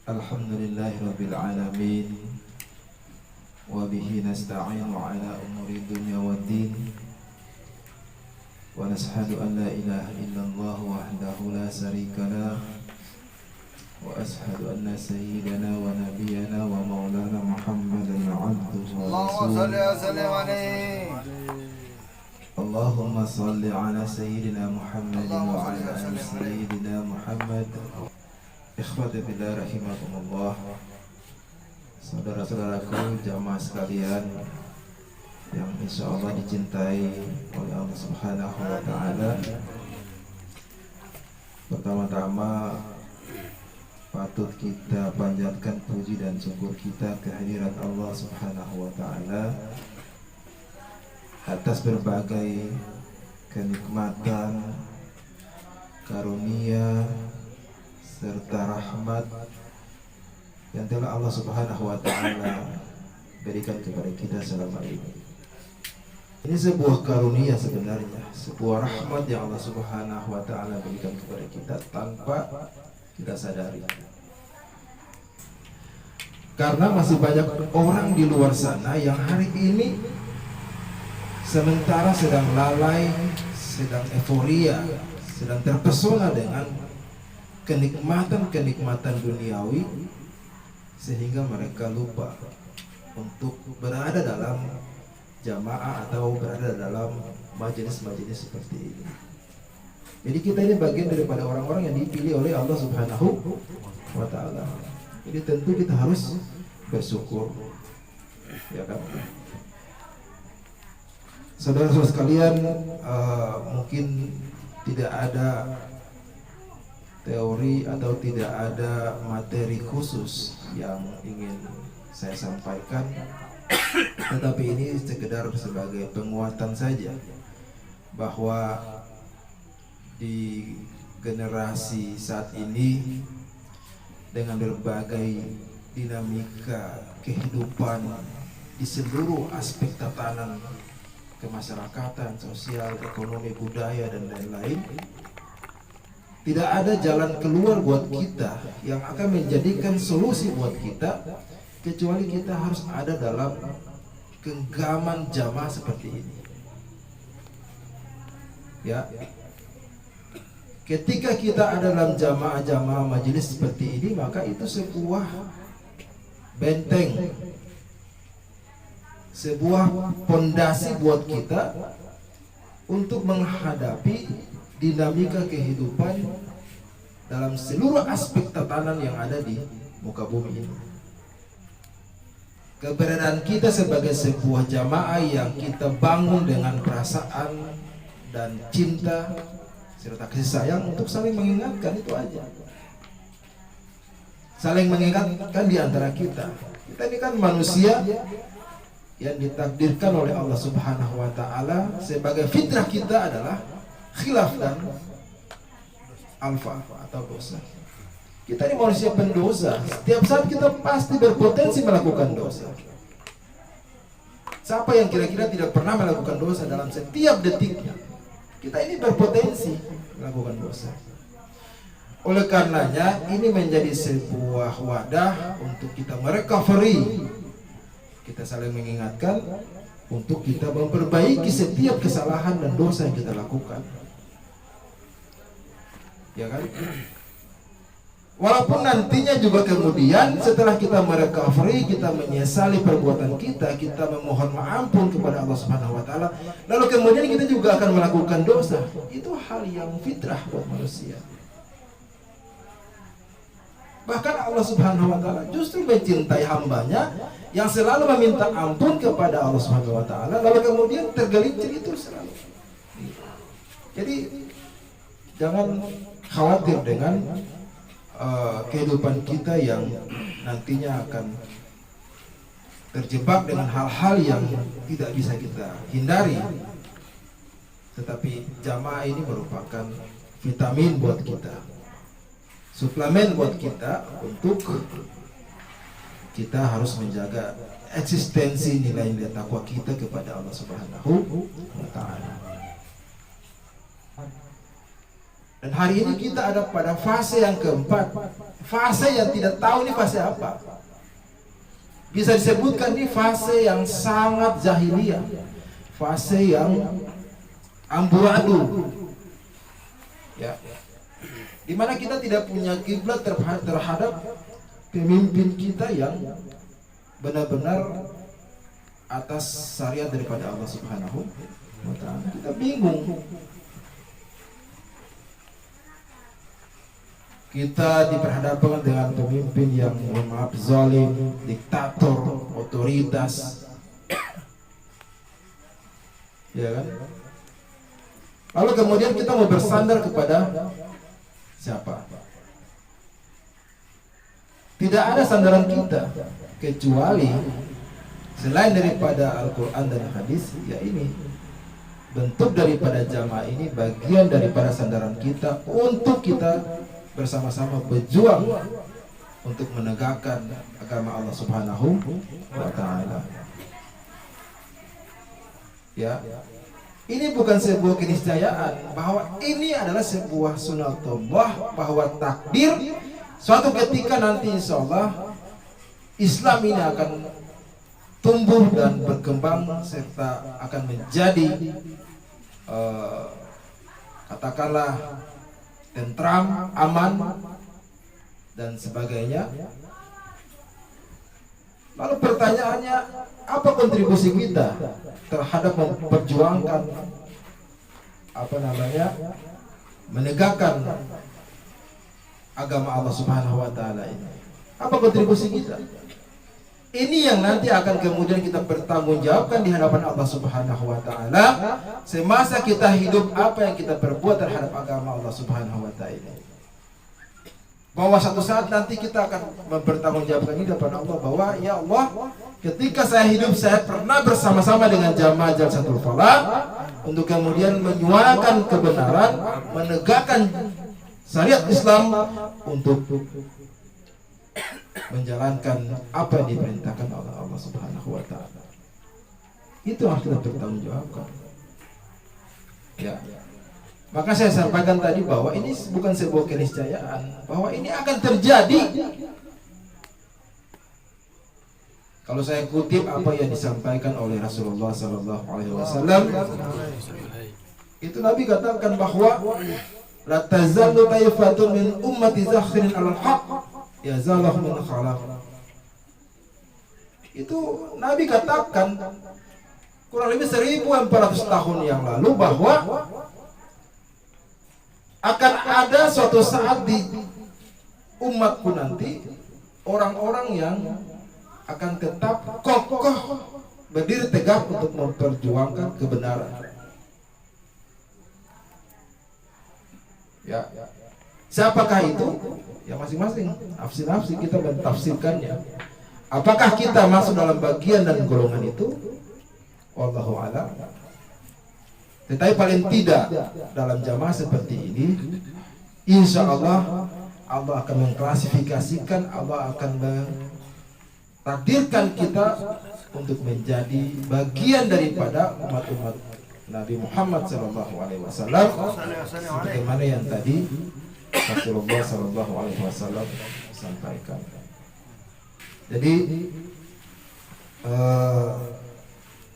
Alhamdulillahirabbil alamin wa bihi nasta'inu ala umuri dunya waddin wa nashhadu an la ilaha illallah wahdahu la syarika lah wa ashhadu anna sayyidana wa nabiyyana wa maulana Muhammadan abduhu wa rasuluh. Allahumma salli ala sayyidina Muhammad wa ala ali sayyidina Muhammad. Ikhwati billah rahimakumullah, saudara-saudaraku jamaah sekalian yang insya Allah dicintai oleh Allah Subhanahu wa Ta'ala. Pertama-tama patut kita panjatkan puji dan syukur kita kehadirat Allah Subhanahu wa Ta'ala atas berbagai kenikmatan, karunia serta rahmat yang telah Allah Subhanahu wa Ta'ala berikan kepada kita selama ini. Ini sebuah karunia sebenarnya, sebuah rahmat yang Allah Subhanahu wa Ta'ala berikan kepada kita tanpa kita sadari. Karena masih banyak orang di luar sana yang hari ini sementara sedang lalai, sedang euforia, sedang terpesona dengan kenikmatan-kenikmatan duniawi, sehingga mereka lupa untuk berada dalam jamaah atau berada dalam majelis-majelis seperti ini. Jadi kita ini bagian daripada orang-orang yang dipilih oleh Allah Subhanahu wa Ta'ala. Jadi tentu kita harus bersyukur, ya kan? Saudara-saudara sekalian, mungkin tidak ada teori atau tidak ada materi khusus yang ingin saya sampaikan, tetapi ini sekedar sebagai penguatan saja bahwa di generasi saat ini dengan berbagai dinamika kehidupan di seluruh aspek tatanan kemasyarakatan, sosial, ekonomi, budaya, dan lain-lain, tidak ada jalan keluar buat kita yang akan menjadikan solusi buat kita kecuali kita harus ada dalam genggaman jamaah seperti ini. Ya, ketika kita ada dalam jamaah-jamaah majelis seperti ini, maka itu sebuah benteng, sebuah pondasi buat kita untuk menghadapi dinamika kehidupan dalam seluruh aspek tatanan yang ada di muka bumi ini. Keberadaan kita sebagai sebuah jamaah yang kita bangun dengan perasaan dan cinta serta kasih sayang untuk saling mengingatkan, itu aja. Saling mengingatkan di antara kita. Kita ini kan manusia yang ditakdirkan oleh Allah Subhanahu wa Ta'ala, sebagai fitrah kita adalah khilaf dan alfa atau dosa. Kita ini manusia pendosa. Setiap saat kita pasti berpotensi melakukan dosa. Siapa yang kira-kira tidak pernah melakukan dosa dalam setiap detiknya? Kita ini berpotensi melakukan dosa. Oleh karenanya ini menjadi sebuah wadah untuk kita merecovery. Kita saling mengingatkan untuk kita memperbaiki setiap kesalahan dan dosa yang kita lakukan. Ya kan? Walaupun nantinya juga kemudian setelah kita merecovery, kita menyesali perbuatan kita, kita memohon ampun kepada Allah Subhanahu wa Ta'ala, lalu kemudian kita juga akan melakukan dosa. Itu hal yang fitrah buat manusia. Bahkan Allah Subhanahu wa Ta'ala justru mencintai hambanya yang selalu meminta ampun kepada Allah Subhanahu wa Ta'ala, lalu kemudian tergelincir itu selalu. Jadi jangan khawatir dengan kehidupan kita yang nantinya akan terjebak dengan hal-hal yang tidak bisa kita hindari. Tetapi jamaah ini merupakan vitamin buat kita, suplemen buat kita untuk kita harus menjaga eksistensi nilai-nilai takwa kita kepada Allah Subhanahu wa Ta'ala. Dan hari ini kita ada pada fase yang keempat, fase yang tidak tahu ini fase apa. Bisa disebutkan ini fase yang sangat jahiliyah, fase yang amburadul, ya, dimana kita tidak punya kiblat terhadap pemimpin kita yang benar-benar atas syariat daripada Allah Subhanahu wa Ta'ala. Kita bingung. Kita diperhadapkan dengan pemimpin yang maaf zalim, diktator, otoritas, ya kan? Lalu kemudian kita mau bersandar kepada siapa? Tidak ada sandaran kita kecuali selain daripada Al-Quran dan hadis. Ya, ini bentuk daripada jamaah ini bagian daripada sandaran kita untuk kita bersama-sama berjuang untuk menegakkan agama Allah Subhanahu wa Ta'ala. Ya, ini bukan sebuah keniscayaan bahwa ini adalah sebuah sunatullah, bahwa takdir suatu ketika nanti insya Allah Islam ini akan tumbuh dan berkembang serta akan menjadi katakanlah tentram, aman dan sebagainya. Lalu pertanyaannya, apa kontribusi kita terhadap memperjuangkan menegakkan agama Allah Subhanahu wa Ta'ala ini? Apa kontribusi kita? Ini yang nanti akan kemudian kita pertanggungjawabkan di hadapan Allah Subhanahu wa Ta'ala semasa kita hidup. Apa yang kita perbuat terhadap agama Allah Subhanahu wa Ta'ala, bahwa satu saat nanti kita akan mempertanggungjawabkan ini di hadapan Allah, bahwa ya Allah, ketika saya hidup saya pernah bersama-sama dengan jamaah Jalsatul Falah untuk kemudian menyuarakan kebenaran, menegakkan syariat Islam, untuk menjalankan apa yang diperintahkan oleh Allah Subhanahu wa Ta'ala. Itu harus kita bertanggungjawabkan. Ya. Maka saya sampaikan tadi bahwa ini bukan sebuah keniscayaan, bahwa ini akan terjadi. Kalau saya kutip apa yang disampaikan oleh Rasulullah Sallallahu Alaihi Wasallam, itu Nabi katakan bahwa la tazallu taifatun min ummati zahirin alal haq ya zalah min khalaf. Itu Nabi katakan kurang lebih 1400 tahun yang lalu bahwa akan ada suatu saat di umatku nanti orang-orang yang akan tetap kokoh berdiri tegak untuk memperjuangkan kebenaran. Ya, siapakah itu? Ya masing-masing nafsi-nafsi kita mentafsirkannya. Apakah kita masuk dalam bagian dan golongan itu? Wallahu a'lam. Tetapi paling tidak dalam jamaah seperti ini, insya Allah Allah akan mengklasifikasikan, Allah akan takdirkan kita untuk menjadi bagian daripada umat-umat Nabi Muhammad SAW, sebagaimana yang tadi Rasulullah SAW sampaikan. Jadi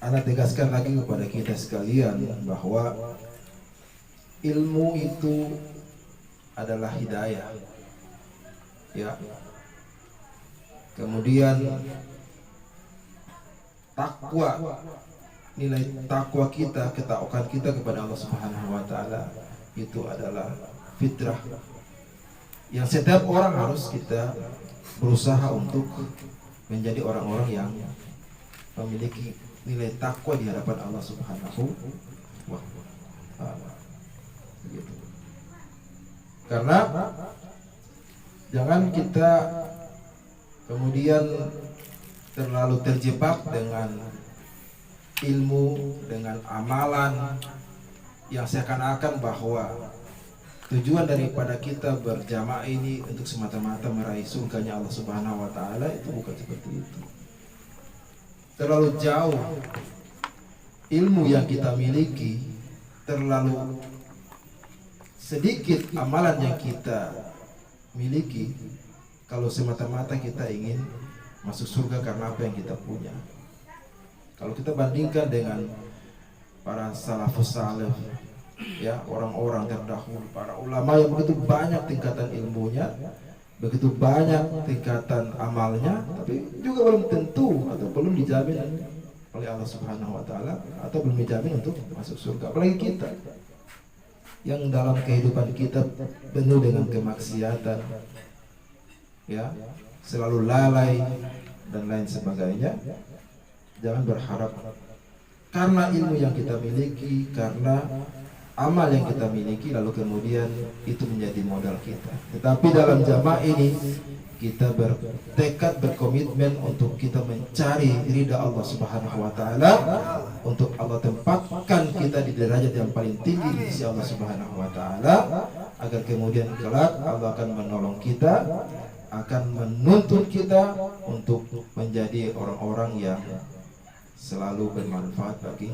Anda tegaskan lagi kepada kita sekalian bahwa ilmu itu adalah hidayah, ya. Kemudian takwa, nilai takwa kita, ketakwaan kita kepada Allah Subhanahu wa Ta'ala itu adalah fitrah yang setiap orang harus kita berusaha untuk menjadi orang-orang yang memiliki nilai takwa di hadapan Allah Subhanahu wa Ta'ala. Karena jangan kita kemudian terlalu terjebak dengan ilmu, dengan amalan yang seakan-akan bahwa tujuan daripada kita berjamaah ini untuk semata-mata meraih surganya Allah Subhanahu wa Ta'ala. Itu bukan seperti itu. Terlalu jauh ilmu yang kita miliki, terlalu sedikit amalan yang kita miliki, kalau semata-mata kita ingin masuk surga karena apa yang kita punya. Kalau kita bandingkan dengan para salafus saleh, ya, orang-orang terdahulu, para ulama yang begitu banyak tingkatan ilmunya, begitu banyak tingkatan amalnya, tapi juga belum tentu atau belum dijamin oleh Allah Subhanahu wa taala, atau belum dijamin untuk masuk surga. Apalagi kita yang dalam kehidupan kita penuh dengan kemaksiatan, ya, selalu lalai dan lain sebagainya. Jangan berharap karena ilmu yang kita miliki, karena amal yang kita miliki, lalu kemudian itu menjadi modal kita. Tetapi dalam jamaah ini kita bertekad, berkomitmen untuk kita mencari ridha Allah Subhanahu wa taala, untuk Allah tempatkan kita di derajat yang paling tinggi di sisi Allah Subhanahu wa taala, agar kemudian kelak Allah akan menolong kita, akan menuntut kita untuk menjadi orang-orang yang selalu bermanfaat bagi